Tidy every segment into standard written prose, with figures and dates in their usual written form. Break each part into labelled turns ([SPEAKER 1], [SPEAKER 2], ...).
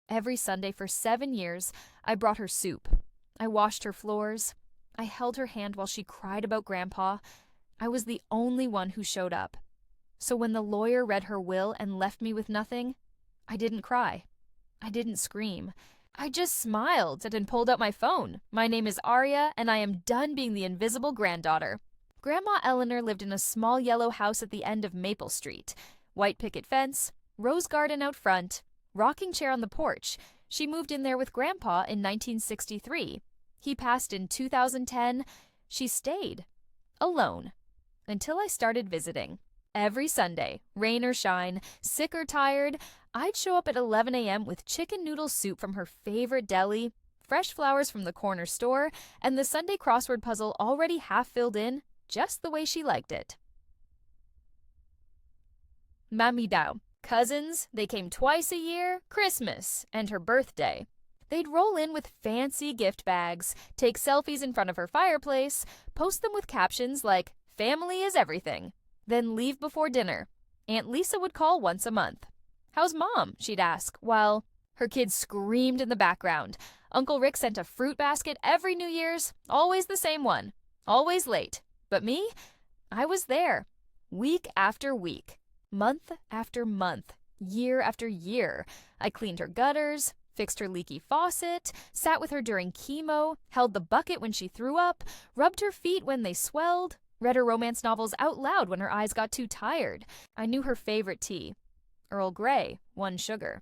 [SPEAKER 1] Every Sunday for 7 years, I brought her soup. I washed her floors. I held her hand while she cried about Grandpa. I was the only one who showed up. So when the lawyer read her will and left me with nothing, I didn't cry. I didn't scream. I just smiled and pulled out my phone. My name is Aria, and I am done being the invisible granddaughter. Grandma Eleanor lived in a small yellow house at the end of Maple Street. White picket fence, rose garden out front, rocking chair on the porch. She moved in there with Grandpa in 1963. He passed in 2010. She stayed. Alone. Until I started visiting. Every Sunday, rain or shine, sick or tired, I'd show up at 11 a.m. with chicken noodle soup from her favorite deli, fresh flowers from the corner store, and the Sunday crossword puzzle already half filled in, just the way she liked it. Mami Dao. Cousins, they came twice a year, Christmas, and her birthday. They'd roll in with fancy gift bags, take selfies in front of her fireplace, post them with captions like, "Family is everything," then leave before dinner. Aunt Lisa would call once a month. "How's Mom?" she'd ask, while her kids screamed in the background. Uncle Rick sent a fruit basket every New Year's, always the same one, always late. But me? I was there, week after week, month after month, year after year. I cleaned her gutters, fixed her leaky faucet, sat with her during chemo, held the bucket when she threw up, rubbed her feet when they swelled, read her romance novels out loud when her eyes got too tired. I knew her favorite tea, Earl Grey, 1 sugar.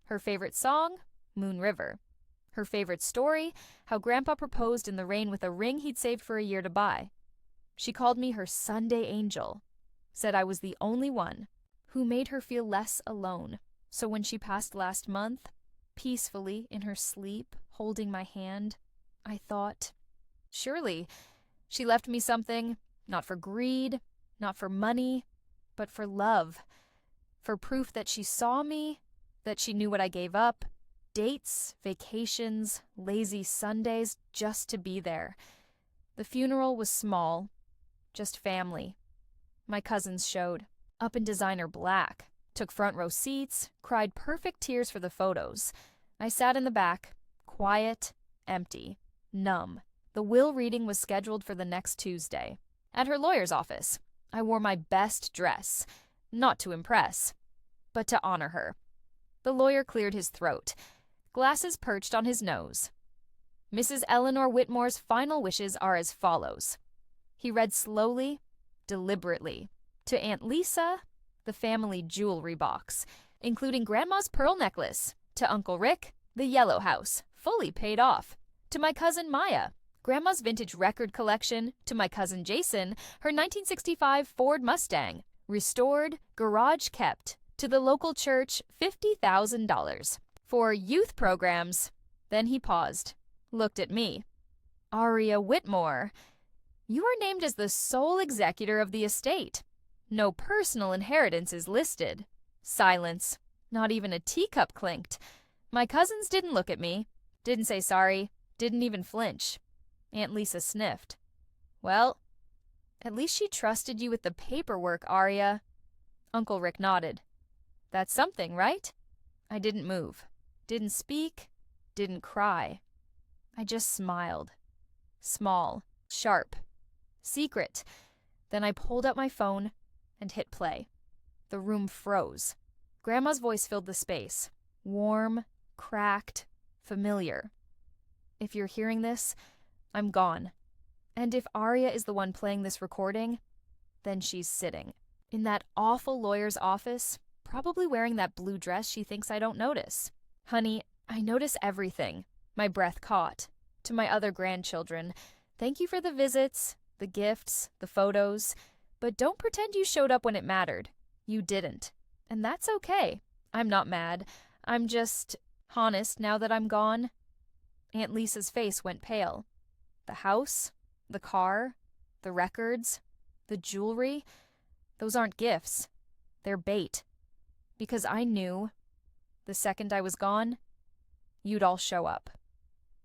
[SPEAKER 1] Her favorite song, Moon River. Her favorite story, how Grandpa proposed in the rain with a ring he'd saved for a year to buy. She called me her Sunday angel, said I was the only one who made her feel less alone. So when she passed last month, peacefully in her sleep, holding my hand, I thought, surely she left me something, not for greed, not for money, but for love, for proof that she saw me, that she knew what I gave up, dates, vacations, lazy Sundays, just to be there. The funeral was small, just family. My cousins showed, up in designer black, took front row seats, cried perfect tears for the photos. I sat in the back, quiet, empty, numb. The will reading was scheduled for the next Tuesday. At her lawyer's office, I wore my best dress, not to impress, but to honor her. The lawyer cleared his throat, glasses perched on his nose. Mrs. Eleanor Whitmore's final wishes are as follows. He read slowly, deliberately, to Aunt Lisa, the family jewelry box, including Grandma's pearl necklace, to Uncle Rick, the yellow house, fully paid off, to my cousin Maya, Grandma's vintage record collection, to my cousin Jason, her 1965 Ford Mustang, restored, garage kept, to the local church, $50,000. For youth programs. Then he paused, looked at me. Aria Whitmore, you are named as the sole executor of the estate. No personal inheritance is listed. Silence. Not even a teacup clinked. My cousins didn't look at me, didn't say sorry, didn't even flinch. Aunt Lisa sniffed. Well, at least she trusted you with the paperwork, Aria. Uncle Rick nodded. That's something, right? I didn't move, didn't speak, didn't cry. I just smiled. Small, sharp, secret. Then I pulled out my phone and hit play. The room froze. Grandma's voice filled the space. Warm, cracked, familiar. If you're hearing this, I'm gone. And if Aria is the one playing this recording, then she's sitting in that awful lawyer's office, probably wearing that blue dress she thinks I don't notice. Honey, I notice everything. My breath caught. To my other grandchildren, thank you for the visits, the gifts, the photos, but don't pretend you showed up when it mattered. You didn't. And that's okay. I'm not mad. I'm just honest now that I'm gone. Aunt Lisa's face went pale. The house, the car, the records, the jewelry, those aren't gifts. They're bait. Because I knew, the second I was gone, you'd all show up.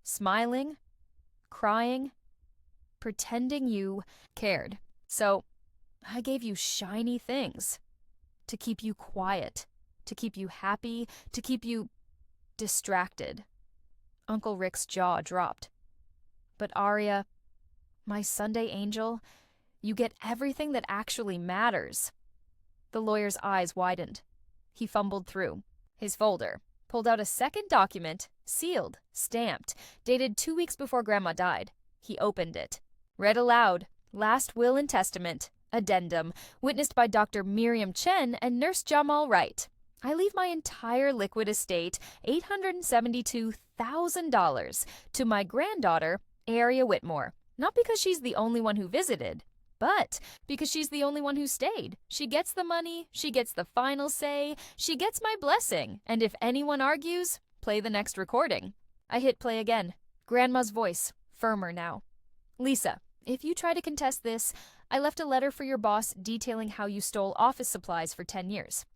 [SPEAKER 1] Smiling, crying, pretending you cared. So I gave you shiny things to keep you quiet, to keep you happy, to keep you distracted. Uncle Rick's jaw dropped. But Arya, my Sunday angel, you get everything that actually matters. The lawyer's eyes widened. He fumbled through his folder, pulled out a second document, sealed, stamped, dated 2 weeks before Grandma died. He opened it. Read aloud, last will and testament, addendum, witnessed by Dr. Miriam Chen and Nurse Jamal Wright. I leave my entire liquid estate, $872,000, to my granddaughter, Arya Whitmore. Not because she's the only one who visited, but because she's the only one who stayed. She gets the money, she gets the final say, she gets my blessing, and if anyone argues, play the next recording. I hit play again. Grandma's voice, firmer now. Lisa, if you try to contest this, I left a letter for your boss detailing how you stole office supplies for 10 years.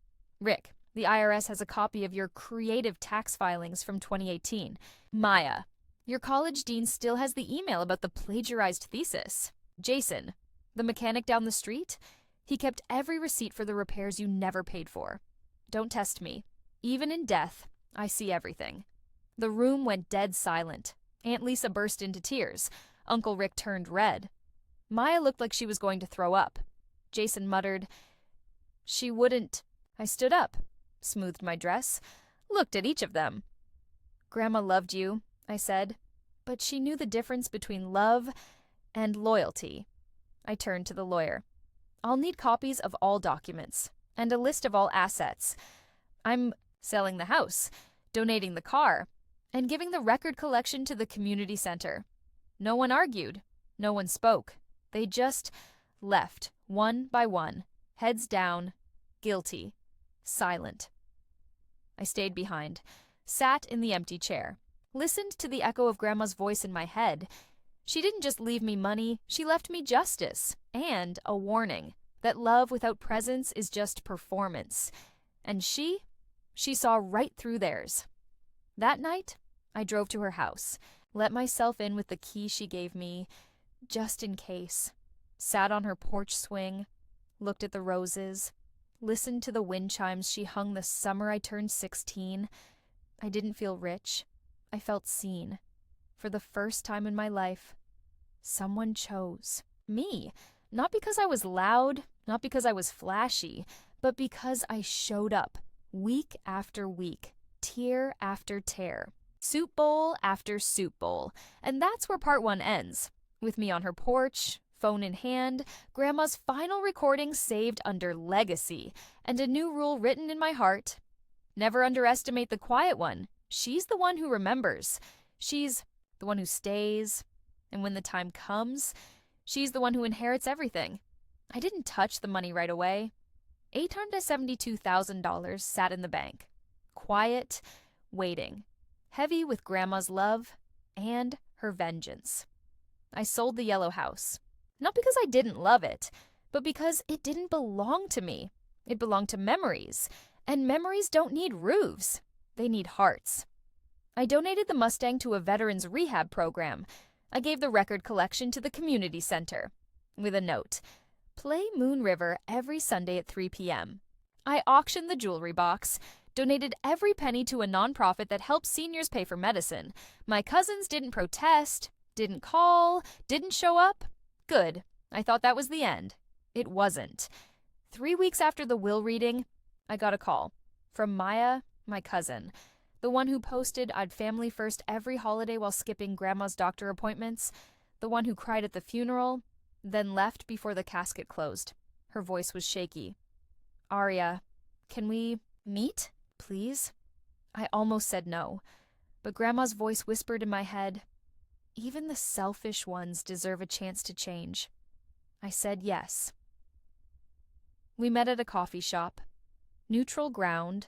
[SPEAKER 1] Rick, the IRS has a copy of your creative tax filings from 2018. Maya, your college dean still has the email about the plagiarized thesis. Jason, the mechanic down the street, he kept every receipt for the repairs you never paid for. Don't test me. Even in death, I see everything. The room went dead silent. Aunt Lisa burst into tears. Uncle Rick turned red. Maya looked like she was going to throw up. Jason muttered, "She wouldn't." I stood up, smoothed my dress, looked at each of them. "Grandma loved you," I said, "but she knew the difference between love and loyalty." I turned to the lawyer. "I'll need copies of all documents and a list of all assets. I'm selling the house, donating the car, and giving the record collection to the community center." No one argued. No one spoke. They just left, one by one, heads down, guilty, silent. I stayed behind, sat in the empty chair, listened to the echo of Grandma's voice in my head. She didn't just leave me money, she left me justice and a warning that love without presence is just performance. And she saw right through theirs. That night, I drove to her house, let myself in with the key she gave me, just in case, sat on her porch swing, looked at the roses, listened to the wind chimes she hung the summer I turned 16. I didn't feel rich. I felt seen. For the first time in my life, someone chose me. Not because I was loud, not because I was flashy, but because I showed up, week after week, tear after tear, soup bowl after soup bowl. And that's where part one ends. With me on her porch, phone in hand, Grandma's final recording saved under legacy, and a new rule written in my heart. Never underestimate the quiet one. She's the one who remembers. She's the one who stays. And when the time comes, she's the one who inherits everything. I didn't touch the money right away. $872,000 sat in the bank. Quiet, waiting. Heavy with Grandma's love and her vengeance. I sold the yellow house. Not because I didn't love it, but because it didn't belong to me. It belonged to memories. And memories don't need roofs. They need hearts. I donated the Mustang to a veterans rehab program. I gave the record collection to the community center. With a note, play Moon River every Sunday at 3 p.m. I auctioned the jewelry box, donated every penny to a nonprofit that helps seniors pay for medicine. My cousins didn't protest, didn't call, didn't show up. Good. I thought that was the end. It wasn't. 3 weeks after the will reading, I got a call from Maya, my cousin, the one who posted I'd family first every holiday while skipping Grandma's doctor appointments, the one who cried at the funeral, then left before the casket closed. Her voice was shaky. "Arya, can we meet, please?" I almost said no, but Grandma's voice whispered in my head, "Even the selfish ones deserve a chance to change." I said yes. We met at a coffee shop. Neutral ground,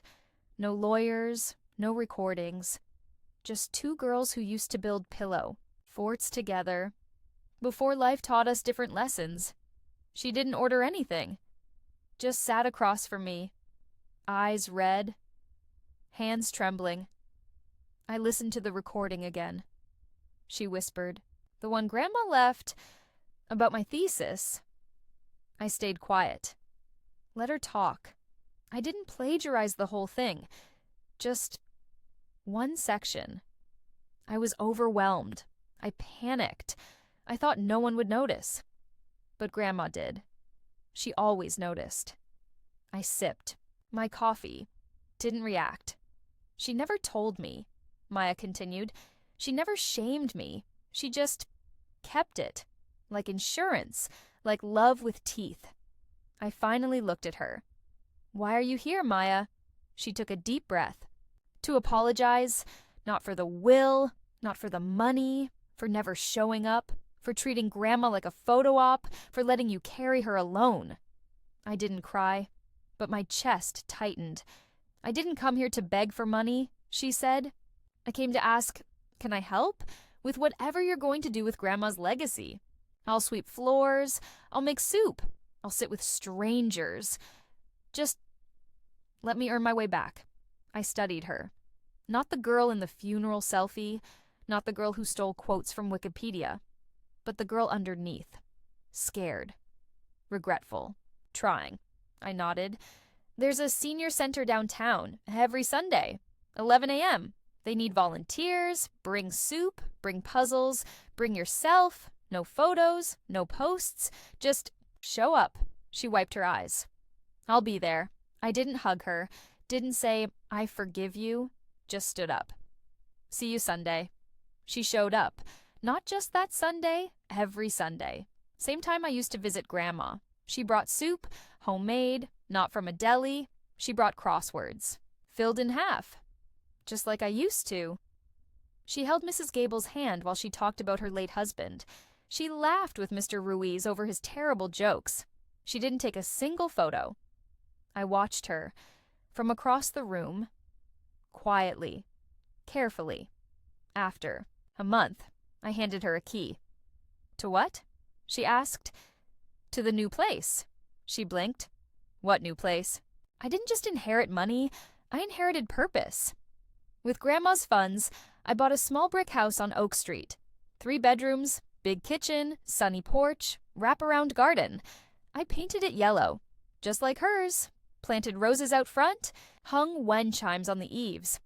[SPEAKER 1] no lawyers, no recordings, just two girls who used to build pillow forts together. Before life taught us different lessons. She didn't order anything, just sat across from me, eyes red, hands trembling. I listened to the recording again. She whispered, "The one Grandma left about my thesis." I stayed quiet. Let her talk. I didn't plagiarize the whole thing. Just One section. I was overwhelmed. I panicked. I thought no one would notice. But Grandma did. She always noticed. I sipped my coffee. Didn't react. She never told me, Maya continued. She never shamed me. She just kept it. Like insurance. Like love with teeth. I finally looked at her. Why are you here, Maya? She took a deep breath. To apologize, not for the will, not for the money, for never showing up, for treating Grandma like a photo op, for letting you carry her alone. I didn't cry, but my chest tightened. I didn't come here to beg for money, she said. I came to ask, can I help? With whatever you're going to do with Grandma's legacy. I'll sweep floors, I'll make soup, I'll sit with strangers. Just let me earn my way back. I studied her. Not the girl in the funeral selfie, not the girl who stole quotes from Wikipedia, but the girl underneath. Scared. Regretful. Trying. I nodded. There's a senior center downtown, every Sunday, 11 a.m. They need volunteers, bring soup, bring puzzles, bring yourself, no photos, no posts, just show up. She wiped her eyes. I'll be there. I didn't hug her, didn't say, I forgive you, just stood up. See you Sunday. She showed up. Not just that Sunday, every Sunday. Same time I used to visit Grandma. She brought soup, homemade, not from a deli. She brought crosswords, filled in half, just like I used to. She held Mrs. Gable's hand while she talked about her late husband. She laughed with Mr. Ruiz over his terrible jokes. She didn't take a single photo. I watched her, from across the room, quietly, carefully. After a month, I handed her a key. To what? She asked. To the new place. She blinked. What new place? I didn't just inherit money, I inherited purpose. With Grandma's funds, I bought a small brick house on Oak Street. 3 bedrooms, big kitchen, sunny porch, wraparound garden. I painted it yellow, just like hers. Planted roses out front, hung wind chimes on the eaves.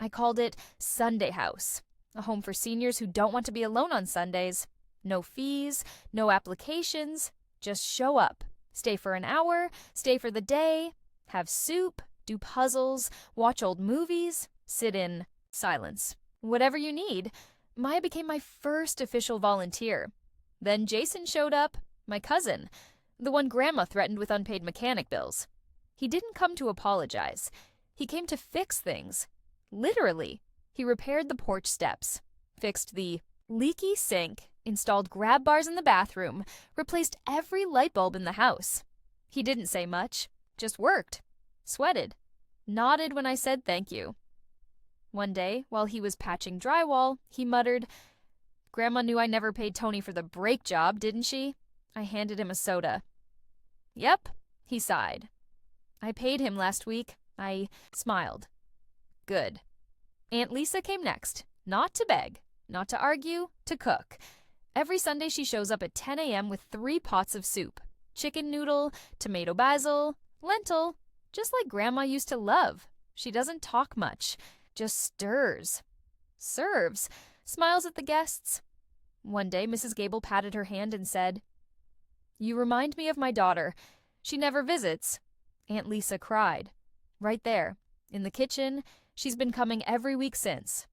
[SPEAKER 1] I called it Sunday House, a home for seniors who don't want to be alone on Sundays. No fees, no applications, just show up. Stay for an hour, stay for the day, have soup, do puzzles, watch old movies, sit in silence. Whatever you need. Maya became my first official volunteer. Then Jason showed up, my cousin, the one Grandma threatened with unpaid mechanic bills. He didn't come to apologize. He came to fix things. Literally. He repaired the porch steps, fixed the leaky sink, installed grab bars in the bathroom, replaced every light bulb in the house. He didn't say much, just worked, sweated, nodded when I said thank you. One day, while he was patching drywall, he muttered, Grandma knew I never paid Tony for the brake job, didn't she? I handed him a soda. Yep, he sighed. I paid him last week. I smiled. Good. Aunt Lisa came next, not to beg, not to argue, to cook. Every Sunday she shows up at 10 a.m. with 3 pots of soup. Chicken noodle, tomato basil, lentil, just like Grandma used to love. She doesn't talk much, just stirs. Serves, smiles at the guests. One day Mrs. Gable patted her hand and said, You remind me of my daughter. She never visits. Aunt Lisa cried. Right there, in the kitchen, she's been coming every week since.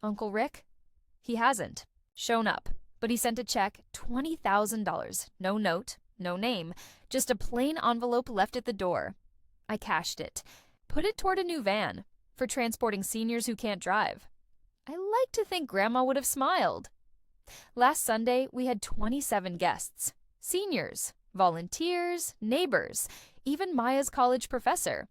[SPEAKER 1] Uncle Rick? He hasn't shown up, but he sent a check, $20,000. No note, no name, just a plain envelope left at the door. I cashed it, put it toward a new van for transporting seniors who can't drive. I like to think Grandma would have smiled. Last Sunday, we had 27 guests. Seniors, volunteers, neighbors, even Maya's college professor.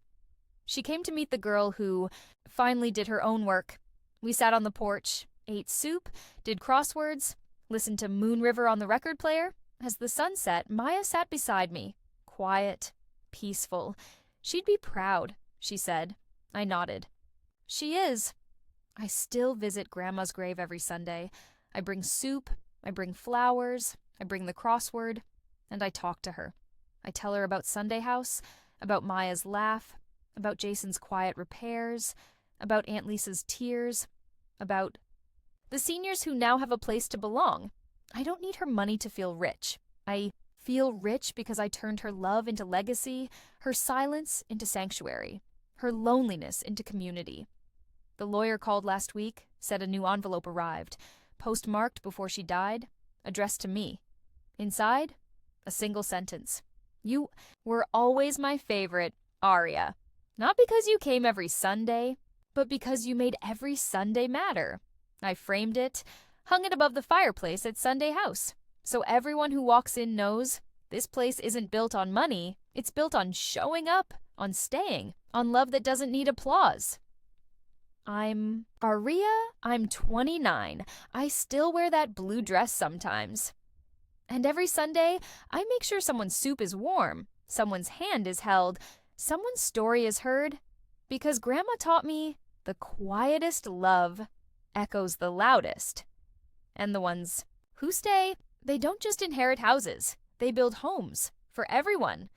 [SPEAKER 1] She came to meet the girl who finally did her own work. We sat on the porch, ate soup, did crosswords, listened to Moon River on the record player. As the sun set, Maya sat beside me, quiet, peaceful. She'd be proud, she said. I nodded. She is. I still visit Grandma's grave every Sunday. I bring soup, I bring flowers, I bring the crossword, and I talk to her. I tell her about Sunday House, about Maya's laugh, about Jason's quiet repairs, about Aunt Lisa's tears, about the seniors who now have a place to belong. I don't need her money to feel rich. I feel rich because I turned her love into legacy, her silence into sanctuary, her loneliness into community. The lawyer called last week, said a new envelope arrived, postmarked before she died, addressed to me. Inside, a single sentence. You were always my favorite, Aria. Not because you came every Sunday, but because you made every Sunday matter. I framed it, hung it above the fireplace at Sunday House, so everyone who walks in knows this place isn't built on money, it's built on showing up, on staying, on love that doesn't need applause. I'm 29. I still wear that blue dress sometimes. And every Sunday, I make sure someone's soup is warm, someone's hand is held, someone's story is heard, because Grandma taught me the quietest love echoes the loudest. And the ones who stay, they don't just inherit houses, they build homes for everyone.